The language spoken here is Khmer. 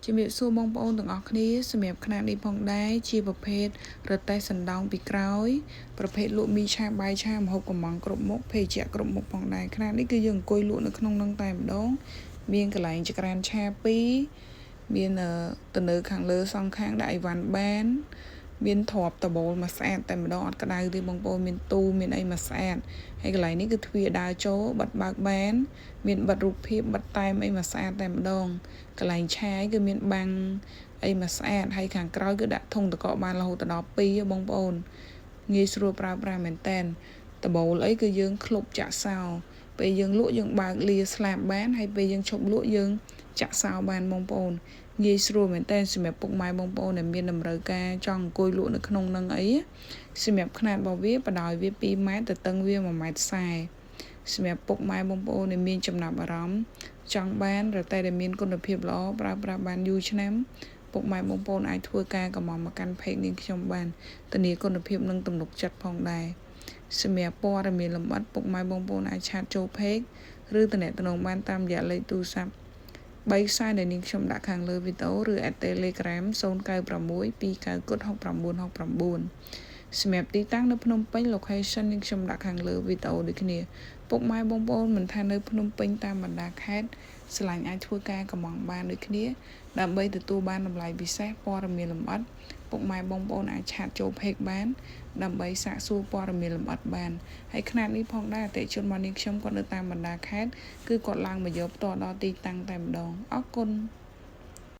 ជំរាបសួរបងប្អូនទាំងអស់គ្នាសម្រាប់ខ្នាតនេះផងដែរជាប្រភេទរទេះសណ្ដោងពីក្រោយប្រភេទលក់មីឆាបាយឆាម្ហូបកំងគ្រប់មុខភេសជ្ជៈគ្រប់មុខផងដែរខ្នាតនេះគឺយើងអង្គុយលក់នៅក្នុងនឹងតែម្ដងមានកន្លែងចក្រានឆា2មានទៅនៅខាងលើសងខាងដាក់អីវ៉ាន់បានមានទ្រាប់តបូលមកស្អាតតែម្ដងអត់ក្តៅទេបងប្អូនមានទូមានអីមកស្អាតហើយកន្លែងនេះគឺទ្វារដើរចូលបិទបើកបានមានបិទរូបភាពបិទតែមអីមកស្អាតតែម្ដងកន្លែងឆាយគឺមានបាំងអីមកស្អាតហើយខាងក្រោយគឺដាក់ធុងតកបានរហូតដល់2បងប្អូនងាយស្រួលប្រើប្រាស់មែនតែនតបូលអីគឺយើងឃ្លុបចាក់សោពេលយើងលក់យើងបើកលាស្លាបបានហើយពេលយើងឈប់លក់យើងចាក់សោបានបងប្អូនងាយស្រួលមែនតើសម្រាប់ពុកម៉ែបងប្អូនដែលមានតម្រូវការចង់អង្គុយលក់នៅក្នុងនឹងអីសម្រាប់ខ្នាតរបស់វាបដោយវា2ម៉ែត្រទៅតឹងវា1ម៉ែត្រ40សម្រាប់ពុកម៉ែបងប្អូនដែលមានចំណាប់អារម្មណ៍ចង់បានរតែដែលមានគុណភាពល្អប្រើប្រាស់បានយូរឆ្នាំពុកម៉ែបងប្អូនអាចធ្វើការកម្មមកកាន់ពេកនាងខ្ញុំបានធានាគុណភាពនិងទំនុកចិត្តផងដែរសម្រាប់ព័ត៌មានលម្អិតពុកម៉ែបងប្អូនអាចឆាតចូលពេកឬទំនាក់ទំនងបានតាមរយៈលេខទូរស័ព្ទ3ខ្សែដែលនាងខ្ញុំដាក់ខាងលើវីដេអូឬ Telegram 096296969សម្រាប់ទីតាំងនៅភ្នំពេញ location នាងខ្ញុំដាក់ខាងលើវីដេអូដូចគ្នាពុកម៉ែបងប្អូនមិនថានៅភ្នំពេញតាមបណ្ដាខេត្តស្រឡាញ់អាចធ្វើការកម្មងបានដូចគ្នាដើម្បីទទួលបានតម្លៃពិសេសព័ត៌មានលម្អិតពុកម៉ែបងប្អូនអាចឆាតចូលពេកបានដើម្បីសាកសួរព័ត៌មានលម្អិតបានហើយខ្នាតនេះផងដែរអតិថិជនរបស់នាងខ្ញុំគាត់នៅតាមបណ្ដាខេត្តគឺគាត់ឡើងមកយកផ្ទាល់ដល់ទីតាំងតែម្ដងអរគុណ